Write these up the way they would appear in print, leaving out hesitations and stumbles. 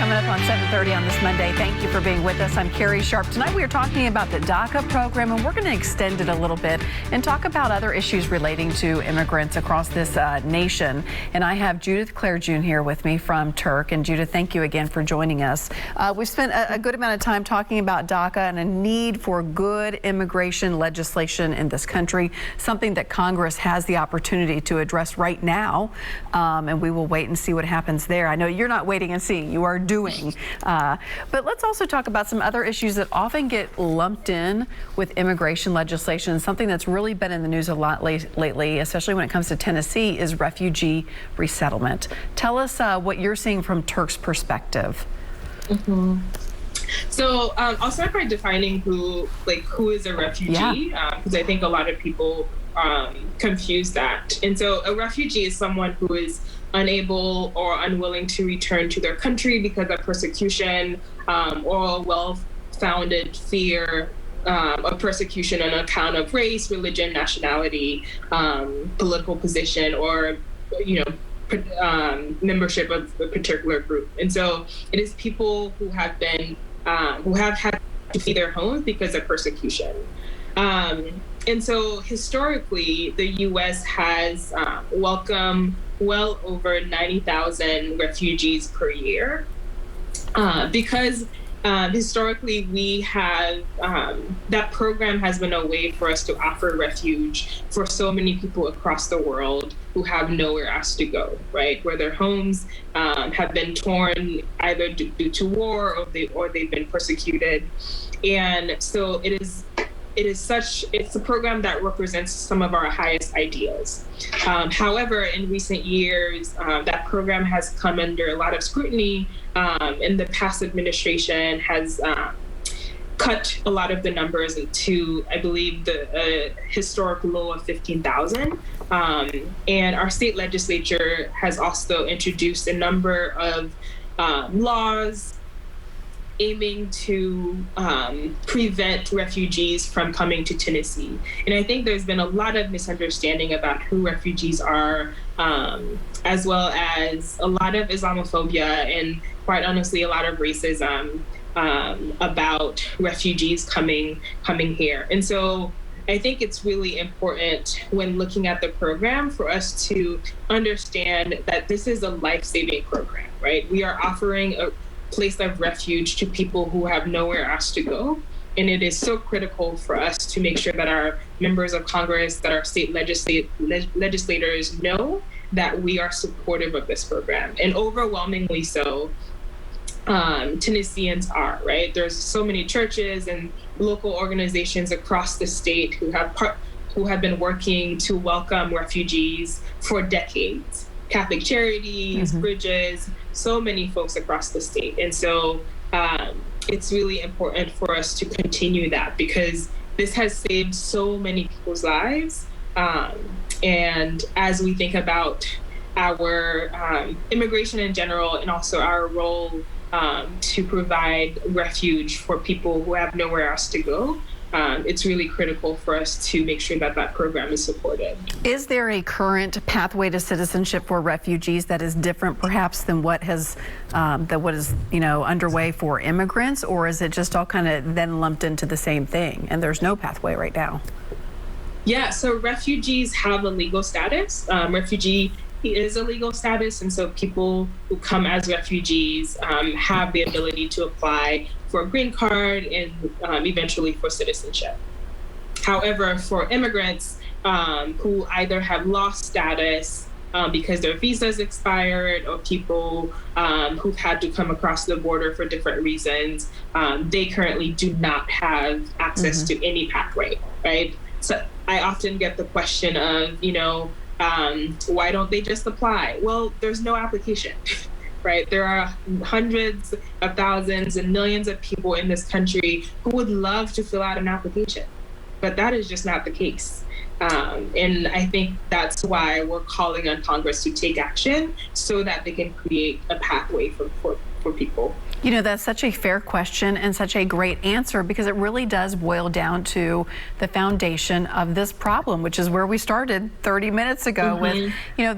coming up on 7:30 on this Monday. Thank you for being with us. I'm Carrie Sharp. Tonight we are talking about the DACA program, and we're going to extend it a little bit and talk about other issues relating to immigrants across this nation. And I have Judith Clerijune here with me from TIRRC. And Judith, thank you again for joining us. We've spent a good amount of time talking about DACA and a need for good immigration legislation in this country, something that Congress has the opportunity to address right now. And we will wait and see what happens there. I know you're not waiting and seeing, you are doing. But let's also talk about some other issues that often get lumped in with immigration legislation. Something that's really been in the news a lot lately, especially when it comes to Tennessee, is refugee resettlement. Tell us what you're seeing from TIRRC's perspective. Mm-hmm. So I'll start by defining who is a refugee, because I think a lot of people confuse that. And so a refugee is someone who is unable or unwilling to return to their country because of persecution or a well-founded fear of persecution on account of race, religion, nationality, political position, or membership of a particular group. And so it is people who have been who have had to flee their homes because of persecution. And so historically, the U.S. has welcomed well over 90,000 refugees per year because historically we have, that program has been a way for us to offer refuge for so many people across the world who have nowhere else to go, right? Where their homes have been torn either due to war or they've been persecuted. And so it's a program that represents some of our highest ideas. However, in recent years, that program has come under a lot of scrutiny, and the past administration has cut a lot of the numbers to, I believe, the historic low of 15,000. And our state legislature has also introduced a number of laws aiming to prevent refugees from coming to Tennessee. And I think there's been a lot of misunderstanding about who refugees are, as well as a lot of Islamophobia and, quite honestly, a lot of racism about refugees coming here. And so I think it's really important when looking at the program for us to understand that this is a life-saving program, right? We are offering a place of refuge to people who have nowhere else to go. And it is so critical for us to make sure that our members of Congress, that our state legislators know that we are supportive of this program. And overwhelmingly so, Tennesseans are, right? There's so many churches and local organizations across the state who have been working to welcome refugees for decades. Catholic Charities, Bridges, so many folks across the state. And so it's really important for us to continue that because this has saved so many people's lives. And as we think about our immigration in general and also our role to provide refuge for people who have nowhere else to go, it's really critical for us to make sure that that program is supported. Is there a current pathway to citizenship for refugees that is different perhaps than what is underway for immigrants, or is it just all kind of then lumped into the same thing and there's no pathway right now? Yeah, so refugees have a legal status. Refugee is a legal status, and so people who come as refugees have the ability to apply for a green card and eventually for citizenship. However, for immigrants who either have lost status because their visas expired, or people who've had to come across the border for different reasons, they currently do not have access to any pathway, right? So I often get the question of, why don't they just apply? Well, there's no application. Right? There are hundreds of thousands and millions of people in this country who would love to fill out an application, but that is just not the case. And I think that's why we're calling on Congress to take action so that they can create a pathway for people. You know, that's such a fair question and such a great answer, because it really does boil down to the foundation of this problem, which is where we started 30 minutes ago with, you know,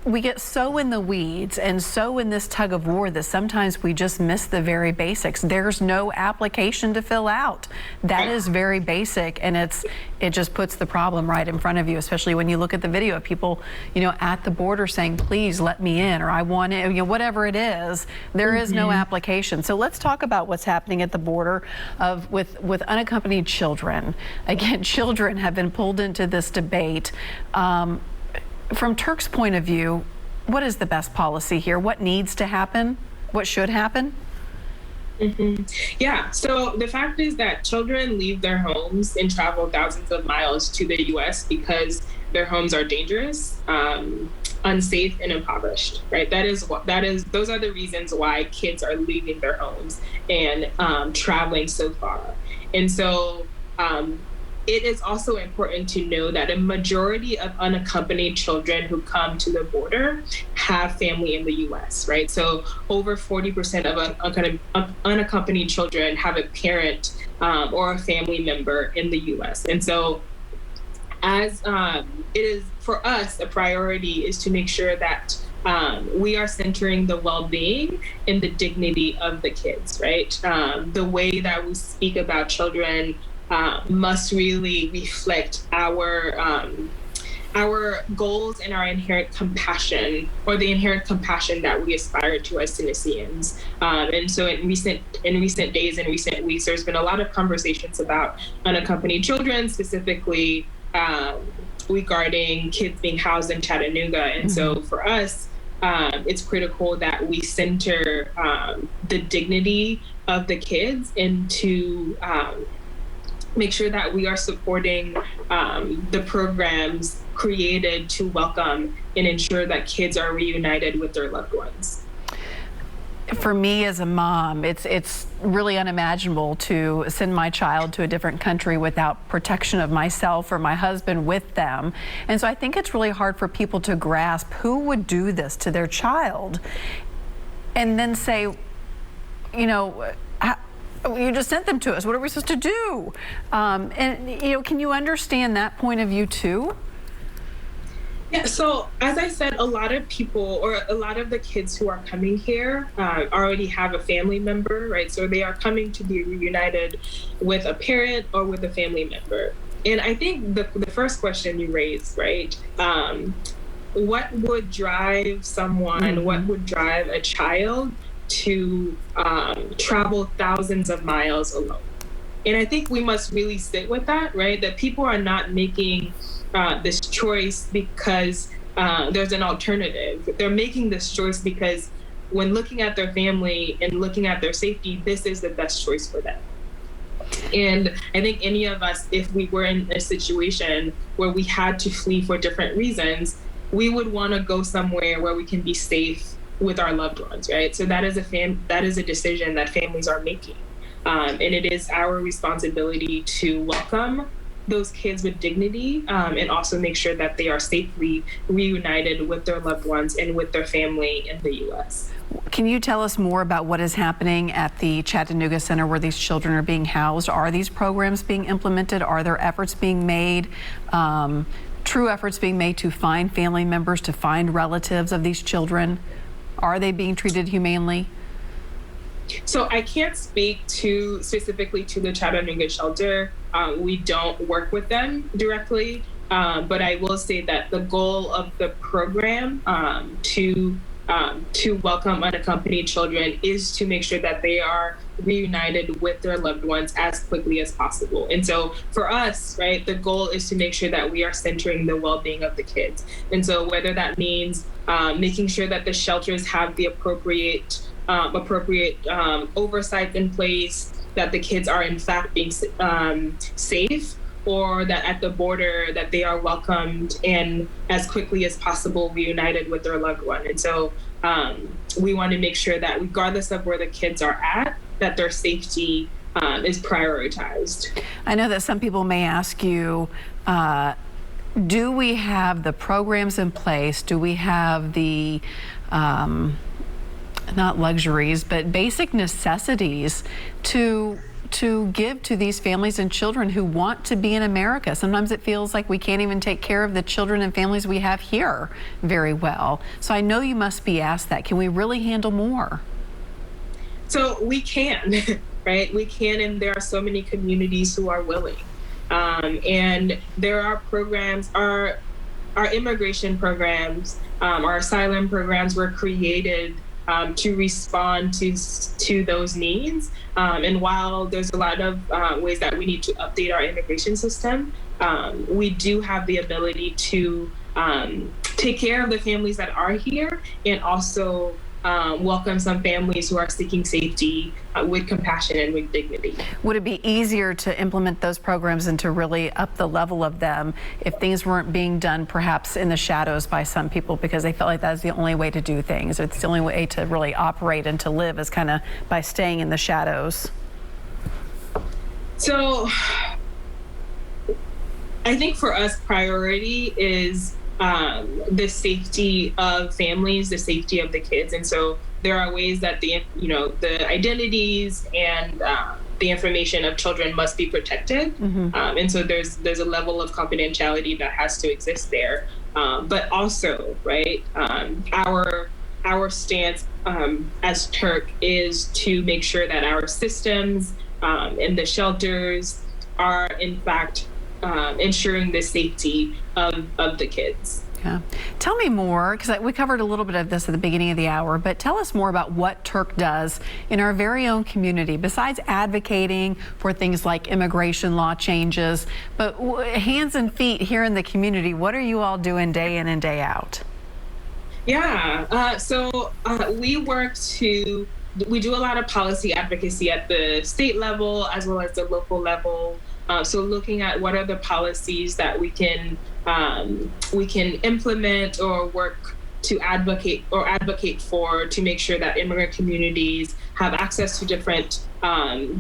we get so in the weeds and so in this tug of war that sometimes we just miss the very basics. There's no application to fill out. That is very basic, and it just puts the problem right in front of you, especially when you look at the video of people, you know, at the border saying, please let me in, or I want it, you know, whatever it is. There is no application. So let's talk about what's happening at the border with unaccompanied children. Again, children have been pulled into this debate. From TIRRC's point of view, what is the best policy here? What needs to happen? What should happen? Yeah, so the fact is that children leave their homes and travel thousands of miles to the U.S. because their homes are dangerous, unsafe, and impoverished, right? Those are the reasons why kids are leaving their homes and traveling so far. And so it is also important to know that a majority of unaccompanied children who come to the border have family in the U.S., right? So over 40% of unaccompanied children have a parent or a family member in the U.S. And so as it is for us, a priority is to make sure that we are centering the well-being and the dignity of the kids, right? The way that we speak about children must really reflect our goals and our inherent compassion, or the inherent compassion that we aspire to as Tennesseans. And so in recent days and recent weeks, there's been a lot of conversations about unaccompanied children, specifically regarding kids being housed in Chattanooga. And so for us, it's critical that we center the dignity of the kids and to make sure that we are supporting the programs created to welcome and ensure that kids are reunited with their loved ones. For me as a mom, it's really unimaginable to send my child to a different country without protection of myself or my husband with them. And so I think it's really hard for people to grasp who would do this to their child and then say, you know, you just sent them to us. What are we supposed to do? And, you know, can you understand that point of view too? Yeah, so as I said, a lot of people, or a lot of the kids who are coming here already have a family member, right? So they are coming to be reunited with a parent or with a family member. And I think the first question you raised, right? What would drive someone, what would drive a child to travel thousands of miles alone? And I think we must really sit with that, right? That people are not making this choice because there's an alternative. They're making this choice because when looking at their family and looking at their safety, this is the best choice for them. And I think any of us, if we were in a situation where we had to flee for different reasons, we would want to go somewhere where we can be safe with our loved ones, right? So that is a decision that families are making. And it is our responsibility to welcome those kids with dignity and also make sure that they are safely reunited with their loved ones and with their family in the U.S. Can you tell us more about what is happening at the Chattanooga Center where these children are being housed? Are these programs being implemented? Are there efforts being made, true efforts being made to find family members, to find relatives of these children? Are they being treated humanely? So I can't speak specifically to the Chattanooga shelter. We don't work with them directly, but I will say that the goal of the program to welcome unaccompanied children is to make sure that they are reunited with their loved ones as quickly as possible. And so for us, right, the goal is to make sure that we are centering the well-being of the kids. And so whether that means making sure that the shelters have the appropriate oversight in place, that the kids are in fact being safe, or that at the border that they are welcomed and as quickly as possible reunited with their loved one. And so we want to make sure that regardless of where the kids are at, that their safety is prioritized. I know that some people may ask you, do we have the programs in place? Do we have the not luxuries, but basic necessities to give to these families and children who want to be in America. Sometimes it feels like we can't even take care of the children and families we have here very well. So I know you must be asked that. Can we really handle more? So we can, right? We can, and there are so many communities who are willing. And there are programs, our immigration programs, our asylum programs were created to respond to those needs. And while there's a lot of ways that we need to update our immigration system, we do have the ability to take care of the families that are here and also welcome some families who are seeking safety with compassion and with dignity. Would it be easier to implement those programs and to really up the level of them if things weren't being done perhaps in the shadows by some people because they felt like that's the only way to do things? It's the only way to really operate and to live is kind of by staying in the shadows. So I think for us, priority is the safety of families, the safety of the kids. And so there are ways that the identities and the information of children must be protected. And so there's a level of confidentiality that has to exist there. But also, right, our stance as TIRRC is to make sure that our systems and the shelters are in fact ensuring the safety of the kids. Yeah. Tell me more, because we covered a little bit of this at the beginning of the hour, but tell us more about what TIRRC does in our very own community, besides advocating for things like immigration law changes, but hands and feet here in the community, what are you all doing day in and day out? Yeah, so we do a lot of policy advocacy at the state level as well as the local level. So looking at what are the policies that we can implement or work to advocate for to make sure that immigrant communities have access to different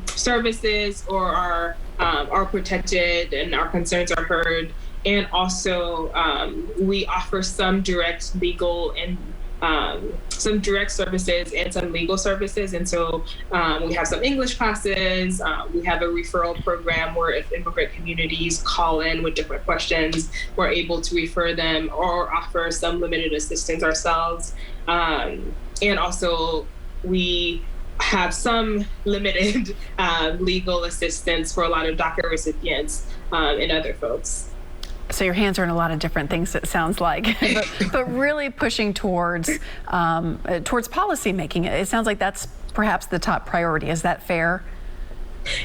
services or are protected and our concerns are heard. And also we offer some direct legal and some direct services and some legal services. And so we have some English classes. We have a referral program where if immigrant communities call in with different questions, we're able to refer them or offer some limited assistance ourselves. And also we have some limited legal assistance for a lot of DACA recipients and other folks. So your hands are in a lot of different things, it sounds like, but really pushing towards policy making. It sounds like that's perhaps the top priority. Is that fair?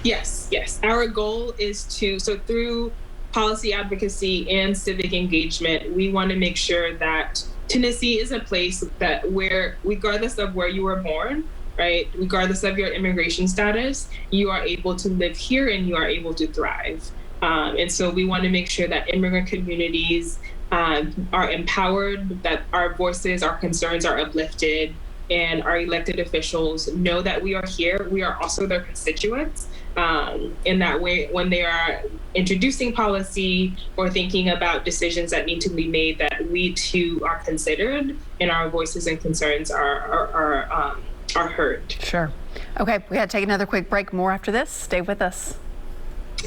Yes. Our goal is so through policy advocacy and civic engagement, we want to make sure that Tennessee is a place that where, regardless of where you were born, right, regardless of your immigration status, you are able to live here and you are able to thrive. And so we want to make sure that immigrant communities are empowered, that our voices, our concerns are uplifted, and our elected officials know that we are here. We are also their constituents. In that way, when they are introducing policy or thinking about decisions that need to be made, that we too are considered and our voices and concerns are heard. Sure. Okay, we got to take another quick break. More after this. Stay with us.